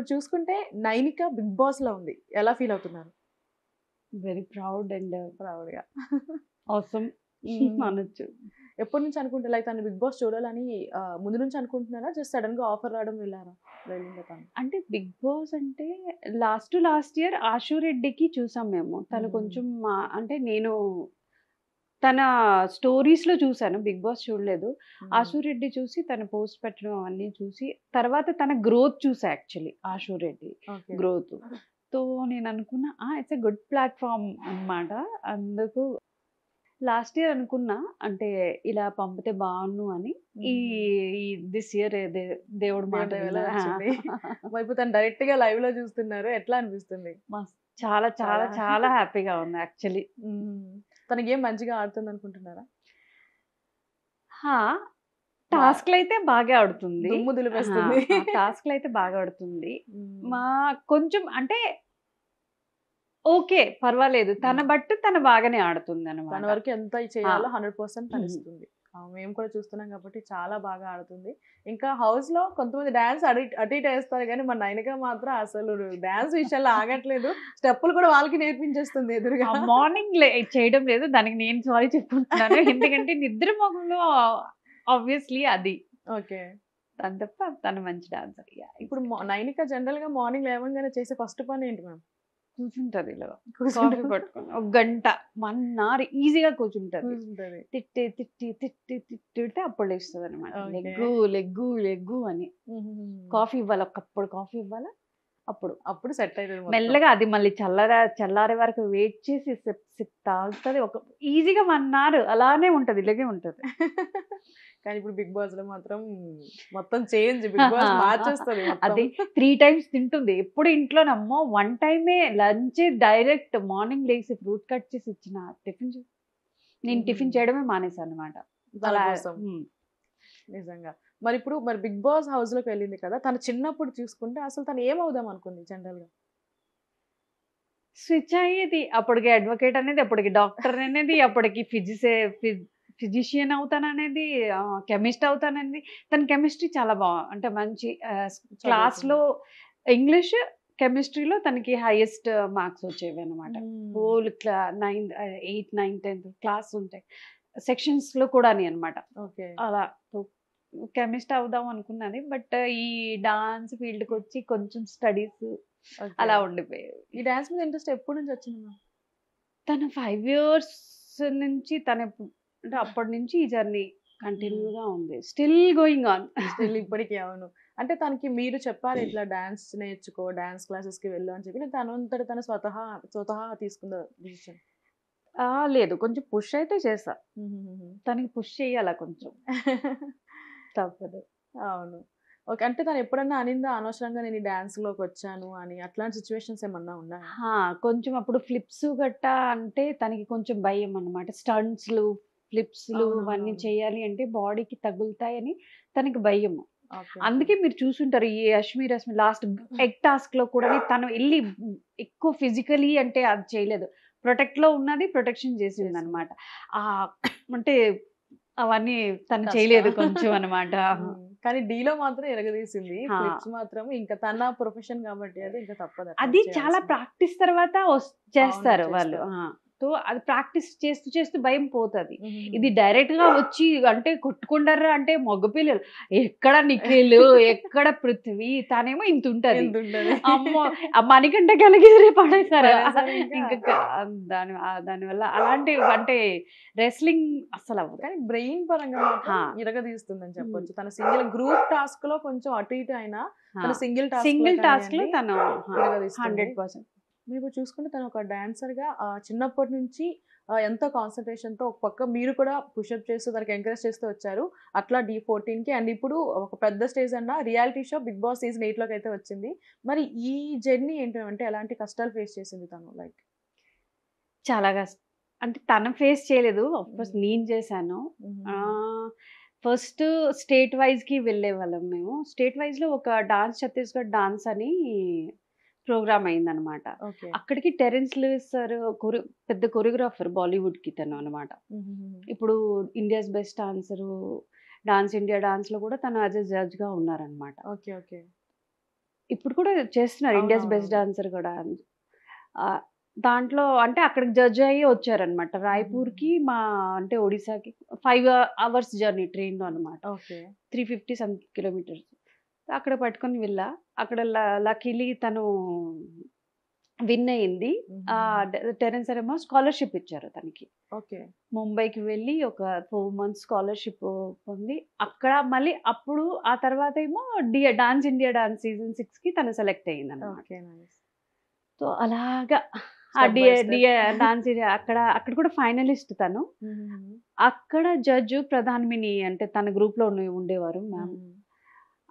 ఇప్పుడు చూసుకుంటే Nainika big boss లో ఉంది. ఎలా ఫీల్ అవుతున్నారు? వెరీ ప్రౌడ్ అండ్ ప్రౌడ్‌గా. ఆసమ్ అనొచ్చు. ఎప్పటి నుంచి అనుకుంటారు? లైక్ తను బిగ్ బాస్ చూడాలని ముందు నుంచి అనుకుంటున్నారా? జస్ట్ సడెన్‌గా ఆఫర్ రావడం వెళ్ళిందా తను? అంటే బిగ్ బాస్ అంటే లాస్ట్ ఇయర్ ఆశు రెడ్డికి చూసాం మేము. తను కొంచెం అంటే నేను తన స్టోరీస్‌లో చూసాను. బిగ్ బాస్ చూడలేదు. ఆశు రెడ్డి చూసి తను పోస్ట్ పెట్టడం అవన్నీ చూసి తర్వాత తన గ్రోత్ చూసా యాక్చువల్లీ ఆశు రెడ్డి ఓకే. గ్రోత్. సో నేను అనుకున్నా ఇట్స్ ఎ గుడ్ ప్లాట్‌ఫార్మ్ అన్నమాట. అందుకు లాస్ట్ ఇయర్ అనుకున్నా అంటే ఇలా పంపితే బావున్ను అని. ఈ ఈ దిస్ ఇయర్ దేవుడి మాట దేవుడి దయ వల్ల విన్నా. వచ్చింది. మరి ఇప్పుడు తను డైరెక్ట్‌గా లైవ్‌లో చూస్తున్నారు. ఎట్లా అనిపిస్తుంది? చాలా చాలా చాలా చాలా హ్యాపీగా ఉంది యాక్చువల్లీ. తన గేమ్ మంచిగా ఆడుతుందనుకుంటున్నారా? హా! బా టాస్క్‌లయితే బాగా ఆడుతుంది. దుమ్ము దులిపేస్తుంది. టాస్క్‌లయితే బాగా ఆడుతుంది. హ్మ్. మా కొంచెం అంటే ఓకే. పర్వాలేదు. తన బాగానే తన ఆడుతుందనమాట. వరకు ఎంత ఆ! చేయాలో 100% తనిస్తుంది. మేము కూడా చూస్తున్నాం కాబట్టి చాలా బాగా ఆడుతుంది. ఇంకా హౌస్‌లో కొంతమంది డాన్స్ అటు ఇటు ఏస్తారు గానీ, మన నయనిక మాత్రం అసలు డాన్స్ విషయంలో ఆగట్లేదు. స్టెప్పులు కూడా వాళ్ళకి నేర్పించేస్తుంది ఎదురుగా. మార్నింగ్ చేయడం లేదు. దానికి నేను సారీ చెప్పుకుంటున్నాను. ఎందుకంటే నిద్ర మొగంలో ఆబ్వియస్‌లీ అది. ఓకే. తను తప్ప తను మంచి డాన్సర్. ఇప్పుడు నయనిక జనరల్‌గా మార్నింగ్ లేవంగానే చేసే ఫస్ట్ పనేంటి మ్యామ్? కూర్చుంటది ఇలా. కూర్చుంటది. కాఫీ పట్టుకొని ఒక గంట 1 అవర్ ఈజీగా కూర్చుంటది. కూర్చుంటది. తిడితే అప్పుడు లేస్తదనమాట. ఓకే. లెగ్గు అని. కాఫీ ఇవ్వాలా, ఒక కప్పుడు కాఫీ ఇవ్వాలా. అప్పుడు సెట్ అయితది మొత్తం. మెల్లగా అది మళ్ళీ చల్లారే వరకు వెయిట్ చేసి సిప్ తాగుతది. ఈజీగా 1 అవర్ అలానే ఉంటది. ఇలాగే ఉంటది. కానీ ఇప్పుడు బిగ్ బాస్‌లో మాత్రం మొత్తం చేంజ్. బిగ్ బాస్ మార్చేస్తది మొత్తం. అది 3 టైమ్స్ తింటుంది. ఎప్పుడు ఇంట్లోనమ్మో 1 టైమే లంచ్ డైరెక్ట్ మార్నింగ్ లేసి ఫ్రూట్ కట్ చేసి ఇచ్చిన టిఫిన్ నేను టిఫిన్ చేయడమే మానేసానన్నమాట. తన అలా కోసం. నిజంగా. మరి బిగ్ బాస్ హౌస్‌లోకి వెళ్ళింది కదా! తను చిన్నప్పుడు చూసుకుంటే అసలు తను ఏమవుదాం అనుకుంది జనరల్‌గా? స్విచ్ అయ్యేది. అప్పటికి అడ్వకేట్ అనేది, అప్పటికి డాక్టర్ అనేది, అప్పటికి ఫిజిషియన్ అవుతాననేది, కెమిస్ట్ అవుతాననేది. తన కెమిస్ట్రీ చాలా అంటే మంచి క్లాస్‌లో ఇంగ్లీష్, కెమిస్ట్రీలో తనకి హైయెస్ట్ మార్క్స్ వచ్చేవన్నమాట. హోల్ 8, 9, 10th క్లాస్ ఉంటాయి. సెక్షన్స్‌లో కూడాని అన్నమాట. ఓకే. అలా కెమిస్ట్ అవుదాం అనుకున్నది. బట్ ఈ డాన్స్ ఫీల్డ్‌కొచ్చి కొంచెం స్టడీస్ అలా ఉండిపోయేది. ఈ డాన్స్ మీద ఇంట్రెస్ట్ ఎప్పటి నుంచి వచ్చింది మ్యామ్? తను 5 ఇయర్స్ నుంచి అంటే అప్పటి నుంచి ఈ జర్నీ కంటిన్యూగా ఉంది. Still going on. స్టిల్ ఇప్పటికి అవును. అంటే తనకి మీరు చెప్పారా ఇట్లా డాన్స్ నేర్చుకో, డాన్స్ క్లాసెస్‌కి వెళ్ళు అని చెప్పి, తనంతట తను స్వతహా తీసుకుందా డిసిషన్? లేదు. కొంచెం పుష్ అయితే చేశా. తనకి పుష్ చేయాలా కొంచెం. తప్పదు. అవును. ఓకే. అంటే తను ఎప్పుడన్నా అనిందా అనవసరంగా నేను ఈ డాన్స్‌లోకొచ్చాను అని అట్లాంటి సిట్యుయేషన్స్ ఏమన్నా ఉన్నాయా? కొంచెం అప్పుడు ఫ్లిప్స్ గట్టా అంటే తనకి కొంచెం భయం అన్నమాట. స్టంట్స్‌లు, ఫ్లిప్స్‌లు ఇవన్నీ అవునవునవును. చేయాలి అంటే బాడీకి తగులుతాయని తనకి భయము. ఓకే. అందుకే మీరు చూసుంటారు ఈ రష్మి లాస్ట్ ఎగ్ టాస్క్‌లో కూడా తను ఎళ్లి ఎక్కువ ఫిజికల్లీ అంటే అది చేయలేదు. ప్రొటెక్ట్‌లో ఉన్నది ప్రొటెక్షన్ చేసిందనమాట. అంటే అవన్నీ తను చేయలేదు కొంచెం అన్నమాట. కానీ డీలో మాత్రం ఎరగదీసింది. ఫ్లిప్స్ మాత్రం ఇంకా తన ప్రొఫెషన్ కాబట్టి అది ఇంకా తప్పదు. అది చాలా ప్రాక్టీస్ తర్వాత చేస్తారు వాళ్ళు. చేస్తారు. సో అది ప్రాక్టీస్ చేస్తూ భయం పోతది. ఇది డైరెక్ట్‌గా వచ్చి అంటే కొట్టుకుంటారా అంటే మగ పిల్లలు ఎక్కడ నిఖిల్, ఎక్కడ పృథ్వీ తనేమో ఇంతుంటది. ఎంతుంటది. అమ్మో! ఆ మణికంఠ కలిగిరి పడేసారు. పడేసారు ఇంకా. ఇంకా దానివల్ల అలాంటివి అంటే రెస్లింగ్ అస్సలవ్వదు. కానీ బ్రెయిన్ పరంగా మాత్రం ఇరగదీస్తుందని చెప్పొచ్చు. తన సింగిల్ గ్రూప్ టాస్క్‌లో కొంచెం అటు ఇటు అయినా తన సింగిల్ టాస్క్‌లో తను ఇరగదీస్తుంది. 100%. మీరు చూసుకుంటే తను ఒక డాన్సర్‌గా చిన్నప్పటి నుంచి ఎంతో కాన్సంట్రేషన్‌తో ఒక పక్క మీరు కూడా పుషప్ చేస్తూ దానికి ఎంకరేజ్ చేస్తూ వచ్చారు. అట్లా D14కి అండ్ ఇప్పుడు ఒక పెద్ద స్టేజ్ అన్న reality show 'big boss' season 8లోకి అయితే వచ్చింది. మరి ఈ జర్నీ ఏంటి అంటే ఎలాంటి కష్టాలు ఫేస్ చేసింది తను? లైక్ చాలా అంటే తను ఫేస్ చేయలేదు. ఆఫ్‌కోర్స్ నేను చేశాను. ఫస్ట్ స్టేట్ వైస్‌కి వెళ్ళేవాళ్ళం మేము. స్టేట్ వైస్‌లో ఒక ఛత్తీస్‌గఢ్ డాన్స్ అని ప్రోగ్రామ్ అయిందనమాట. ఓకే. అక్కడికి టెరెన్స్ లూయిస్ సార్ పెద్ద కొరియోగ్రాఫర్ బాలీవుడ్‌కి తను అనమాట. ఇప్పుడు ఇండియాస్ బెస్ట్ డాన్స్ ఇండియా డాన్స్‌లో కూడా తను యాస్ ఎ జడ్జ్‌గా ఉన్నారనమాట. ఓకే. ఓకే. ఇప్పుడు కూడా చేస్తున్నారు ఇండియాస్ బెస్ట్ డాన్సర్ కూడా. ఆ, దాంట్లో అంటే అక్కడికి జడ్జ్ అయ్యి వచ్చారనమాట రాయ్పూర్కి. మా అంటే ఒడిశాకి 5 hours జర్నీ ట్రైన్లో అనమాట. ఓకే. 350 some kilometers. అక్కడ పట్టుకొని వెళ్ళా. అక్కడ లక్కీలీ తను విన్ అయింది. టెరెన్స్ ఏమో స్కాలర్షిప్ ఇచ్చారు తనకి. ఓకే. ముంబైకి వెళ్ళి ఒక 4 months స్కాలర్షిప్ పొంది అక్కడ మళ్ళీ అప్పుడు ఆ తర్వాత ఏమో డాన్స్ ఇండియా డాన్స్ సీజన్ 6కి తను సెలెక్ట్ అయ్యింది అనమాట. ఓకే. నైస్. సో అలాగా ఆ Step by step. డాన్స్ అక్కడ కూడా ఫైనలిస్ట్ తను. అక్కడ జడ్జు ప్రధానమిని అంటే తన గ్రూప్ లో ఉండేవారు మ్యామ్.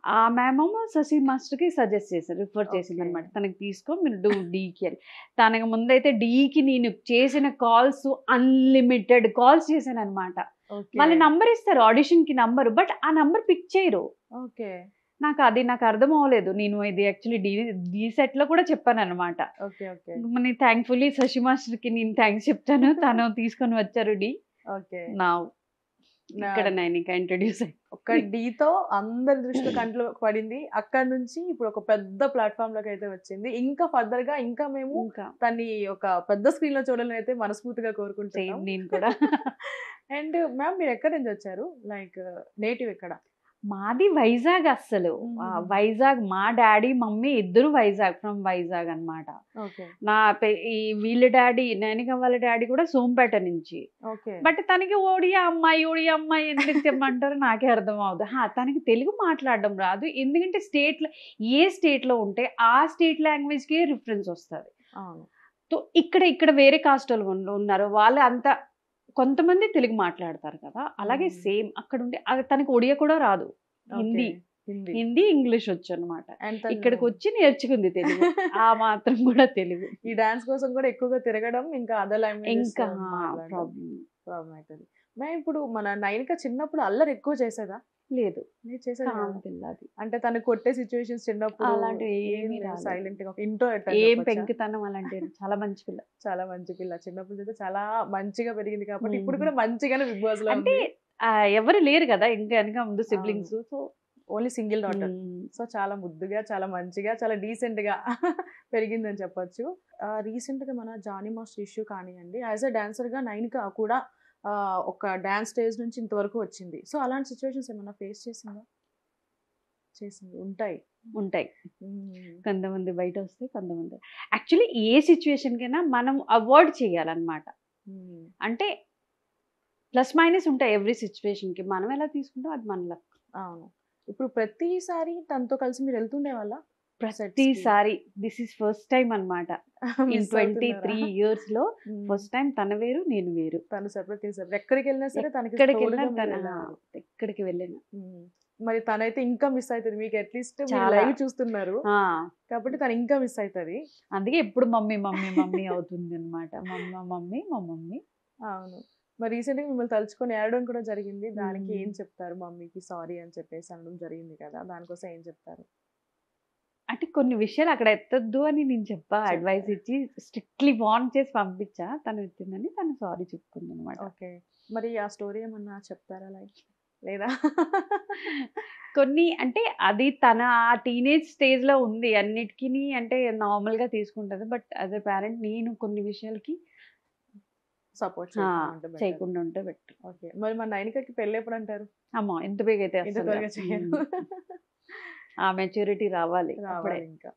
ఆ మ్యామ్ ఏమో శశి మాస్టర్ కి సజెస్ట్ చేశారు, రిఫర్ చేసింది అనమాట. తనకి తీసుకో మీరు డూ డీకి అని. తనకి ముందైతే డీకి నేను చేసిన కాల్స్ అన్లిమిటెడ్ కాల్స్ చేశాను అనమాట. వాళ్ళు నంబర్ ఇస్తారు ఆడిషన్ కి నంబర్, బట్ ఆ నంబర్ పిక్ చేయరు. ఓకే. నాకు అర్థం అవ్వలేదు. నేను ఇది యాక్చువల్లీ డీ సెట్ లో కూడా చెప్పాను అనమాట. Okay. Okay. Thankfully Shashi master కి నేను థ్యాంక్స్ చెప్తాను. తను తీసుకొని వచ్చారు డీ. ఓకే. నా ఇక్కడ నైనిక ఇంట్రడ్యూస్ అయ్యి ఒక డీతో అందరి దృష్టిలో కంట్లో పడింది. అక్కడ నుంచి ఇప్పుడు ఒక పెద్ద ప్లాట్ఫామ్ లోకి అయితే వచ్చింది. ఇంకా ఫర్దర్ గా ఇంకా మేము తన్ని ఒక పెద్ద స్క్రీన్ లో చూడాలని అయితే మనస్ఫూర్తిగా కోరుకుంటున్నాం. నేను కూడా. అండ్ మ్యామ్ మీరు ఎక్కడి నుంచి వచ్చారు? లైక్ నేటివ్ ఎక్కడ? మాది వైజాగ్. అస్సలు వైజాగ్. మా డాడీ మమ్మీ ఇద్దరు వైజాగ్, ఫ్రమ్ వైజాగ్ అనమాట. వీళ్ళ డాడీ నైనిక వాళ్ళ డాడీ కూడా సోంపేట నుంచి. బట్ తనకి ఓడియా అమ్మాయి ఎందుకు చెప్పమంటారు నాకే అర్థం అవుతుంది. తనకి తెలుగు మాట్లాడడం రాదు, ఎందుకంటే ఏ స్టేట్ లో ఉంటే ఆ స్టేట్ లాంగ్వేజ్ కి రిఫరెన్స్ వస్తుంది. సో ఇక్కడ వేరే కాస్ట్ వాళ్ళు ఉన్నారు, వాళ్ళు అంత కొంతమంది తెలుగు మాట్లాడతారు కదా, అలాగే సేమ్ అక్కడ ఉండే తనకి ఒడియా కూడా రాదు, హిందీ ఇంగ్లీష్ వచ్చు అనమాట. ఇక్కడికి వచ్చి నేర్చుకుంది తెలుగు. ఆ మాత్రం కూడా తెలుగు. ఈ డాన్స్ కోసం కూడా ఎక్కువగా తిరగడం, ఇంకా అదర్ లాంగ్వేజ్ ఇంకా ప్రాబ్లం అవుతుంది. మేము ఇప్పుడు మన నైనిక చిన్నప్పుడు అల్లరి ఎక్కువ చేసేదా? లేదు, పిల్లది అంటే తను కొట్టే సిచ్యువేషన్స్ చిన్నప్పుడు అలాంటివి ఏమీ సైలెంట్ గా ఇంట్రో ఏం పెంకుతనం అలాంటివి. చాలా మంచి పిల్ల, చాలా మంచి పిల్ల. చిన్నప్పుడు అయితే చాలా మంచిగా పెరిగింది కాబట్టి ఇప్పుడు కూడా మంచిగానే బిగ్ బాస్ లో అంటే ఎవరు లేరు కదా ఇంకా వెనక ముందు siblings. So only single daughter. So చాలా ముద్దుగా, చాలా మంచిగా, చాలా డీసెంట్ గా పెరిగిందని చెప్పొచ్చు. రీసెంట్ గా మన జానీ మాస్టర్ ఇష్యూ కానివ్వండి, యాజ్ అ డాన్సర్ గా నైనిక కూడా ఒక డాన్స్ స్టేజ్ నుంచి ఇంతవరకు వచ్చింది. సో అలాంటి సిచ్యువేషన్స్ ఏమన్నా ఫేస్ చేసిందా? చేసింది ఉంటాయి. కొంతమంది బయట వస్తే, కొంతమంది యాక్చువల్లీ ఏ సిచ్యువేషన్ కైనా మనం అవాయిడ్ చేయాలన్నమాట. అంటే ప్లస్ మైనస్ ఉంటాయి ఎవ్రీ సిచ్యువేషన్ కి, మనం ఎలా తీసుకుంటాం అది మన లక్. అవును. ఇప్పుడు ప్రతిసారి తనతో కలిసి మీరు వెళ్తుండే వాళ్ళ? ప్రతిసారి దిస్ ఈస్ ఫస్ట్ టైం అనమాట. ఇన్ 23 years లో ఫస్ట్ టైం తన వేరు, నేను వేరు. తను సెపరేట్, ఎక్కడికి వెళ్ళినా సరే తనకి ఎక్కడికి వెళ్ళినా. మరి తనైతే ఇంకా మిస్ అవుతుంది మీకు. అట్లీస్ట్ లైవ్ చూస్తున్నారు కాబట్టి తను ఇంకా మిస్ అవుతుంది. అందుకే ఎప్పుడు మమ్మీ మమ్మీ మమ్మీ అవుతుంది అనమాట. మమ్మీ మా మమ్మీ. అవును. మరి రీసెంట్గా మిమ్మల్ని తలుచుకొని ఏడడం కూడా జరిగింది. దానికి ఏం చెప్తారు? మమ్మీకి సారీ అని చెప్పేసి అనడం జరిగింది కదా, దానికోసం ఏం చెప్తారు? అంటే కొన్ని విషయాలు అక్కడ ఎత్తొద్దు అని నేను అడ్వైస్ ఇచ్చి స్ట్రిక్ట్లీ వార్న్ చేసి పంపించా. తను ఎత్తిందని తను సారీ చెప్పుకుంది అనమాట. ఓకే. మరి ఆ స్టోరీ ఏమన్నా చెప్తారా? లైక్ లేదా కొన్ని అంటే అది తన ఆ టీనేజ్ స్టేజ్ లో ఉంది, అన్నిటికీ అంటే నార్మల్ గా తీసుకుంటది. బట్ యాజ్ ఎ పేరెంట్ నేను కొన్ని విషయాలకి సపోర్ట్ చేయకుండా ఉంటే బెటర్. ఓకే. మరి మన నైనికకి పెళ్ళి ఎప్పుడు అంటారు? అమ్మా ఎంత బేగైతే ఇంత త్వరగా చేయరు. ఆ మెచ్యూరిటీ రావాలి ఇంకా.